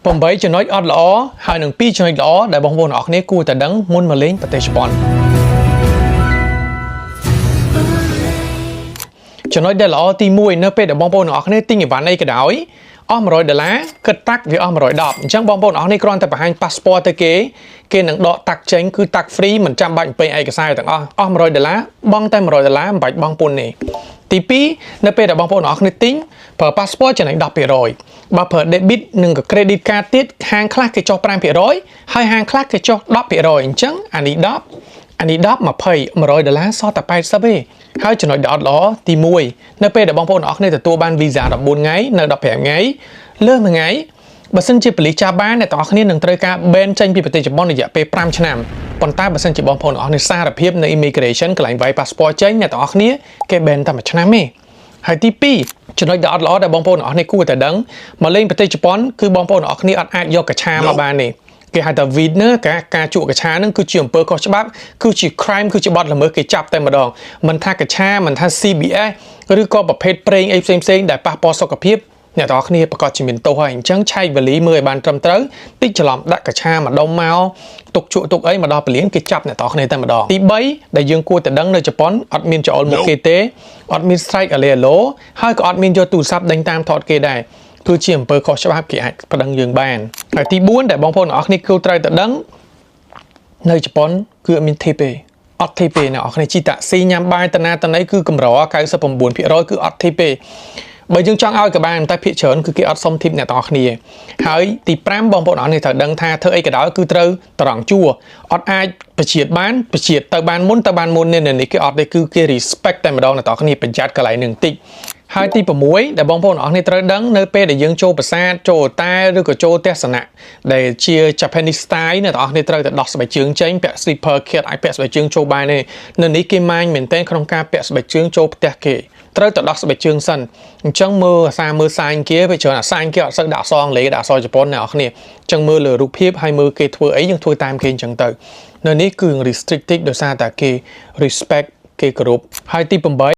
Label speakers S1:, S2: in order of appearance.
S1: 8 ចំណុចអត់ល្អហើយនឹង2ចំណុចល្អដែលបងប្អូនអរគ្នាគួរតែដឹងមុនមកលេងប្រទេសជប៉ុនចំណុចដែលល្អទី1នៅពេលដែលបងប្អូនអរគ្នាទិញអីវ៉ាន់អីក៏ដោយអស់$100គិតតាក់វាអស់110អញ្ចឹងបងប្អូនអរគ្នាគ្រាន់តែបង្ហាញ passport ទៅគេនឹងដកតាក់ចេញគឺតាក់ free មិនចាំបាច់ពេញឯកសារទាំងអស់$100បង់តែ$100មិនបាច់បង់ពន្ធទេទី2នៅពេលដែលបងប្អូនអរគ្នាទិញប្រើ passport ចំណេញ 10% បើប្រើ debit និង credit card ទៀតហាងខ្លះគេចុះ 5% ហើយហាងខ្លះគេចុះ 10% អញ្ចឹងអានេះ10អានេះ10 20$100សល់តែ80ទេហើយចំណុចដែលអត់ល្អទី1នៅពេលដែលបងប្អូនអរគ្នាទទួលបាន visa 14ថ្ងៃនៅ15ថ្ងៃលើសមួយថ្ងៃបើសិនជាប៉ូលីសចាប់បានអ្នកទាំងអស់គ្នានឹងត្រូវការ ban ចេញពីប្រទេសជប៉ុនរយៈពេល5ឆ្នាំប៉ុន្តែបើសិនជាបងប្អូនអរគ្នាសារភាពនៅ immigration កន្លែងវាយ passport ចេញអ្នកទាំងអស់គ្នាគេ ban តែ1ឆ្នាំទេហើយទី2ចំណុចដែលអត់ល្អដែលបងប្អូនអរគ្នាគួរតែដឹងមកលេងប្រទេសជប៉ុនគឺបងប្អូនអរគ្នាអត់អាចយកកច្ឆាមកបានទេគេហៅថា winner ការជក់កច្ឆានឹងគឺជាអំពើខុសច្បាប់គឺជា crime គឺជាបទល្មើសគេចាប់តែម្ដងមិនថាកច្ឆាមិនថា CBS ឬក៏ប្រភេទប្រេងអីផ្សេងៗដែលប៉ះពាល់សុខភាពអ្នកទាំងអស់គ្នាប្រកាសជាមានទោសហើយអញ្ចឹងឆែកវេលាមើលឲ្យបានត្រឹមត្រូវតិចច្រឡំដាក់កច្ឆាម្ដុំមកទុកជក់ទុកអីមកដល់ពលានគេចាប់អ្នកទាំងអស់គ្នាតែម្ដងទី3ដែលយើងគួរតែដឹងនៅជប៉ុនអត់មានចោលមុខគេទេអត់មាន strike alert ហើយក៏អត់មានយកទូរស័ព្ទដេញតាមថតគេដែរគឺជាអំពើខុសច្បាប់គេអាចប្តឹងយើងបានហើយទី4ដែលបងប្អូនអរគ្នាគួរត្រូវតែដឹងនៅជប៉ុនគឺអត់មានធីបទេអត់ធីបទេអ្នកអរគ្នាជីតាក់ស៊ីញ៉ាំបាយតាណាតាណីគឺកម្រ 99% គឺអត់ធីបទេបើយើងចង់ឲ្យក៏បានតែភាគច្រើនគឺគេអត់សុំធីបអ្នកទាំងអស់គ្នាហើយទី5បងប្អូនអរគ្នាត្រូវដឹងថាធ្វើអីក៏ដោយគឺត្រូវត្រង់ជួរអត់អាចបជាតបានបជាតទៅបានមុននេះគេអត់ទេគឺគេ respect តែម្ដងអ្នកទាំងអស់គ្នាបញ្ជាក់កន្លែងនឹងតិចហើយទី6ដែលបងប្អូនអរគ្នាត្រូវដឹងនៅពេលដែលយើងចូលប្រាសាទចូលតែឬក៏ចូលទស្សនៈដែលជា Japanese style អ្នកទាំងអស់គ្នាត្រូវតែដោះស្បែកជើងចេញពាក់ slipper ខៀតអាចពាក់ស្បែកជើងចូលបានទេនៅនេះគេម៉ាញមែនទែនក្នុងការពាក់ស្បែកជើងចូលផ្ទះគេត្រូវតែដោះស្បែកជើងសិនអញ្ចឹងមើលសាញគេវាច្រើនអាសាញគេអត់សូវដាក់អក្សរអង់គ្លេសដាក់អក្សរជប៉ុនអ្នកនរគ្នាអញ្ចឹងមើលលើរូបភាពហើយមើលគេធ្វើអីយើងធ្វើតាមគេអញ្ចឹងទៅនៅនេះគឺ restricted ដោយសារតែគេ respect គេគោរពហើយទី8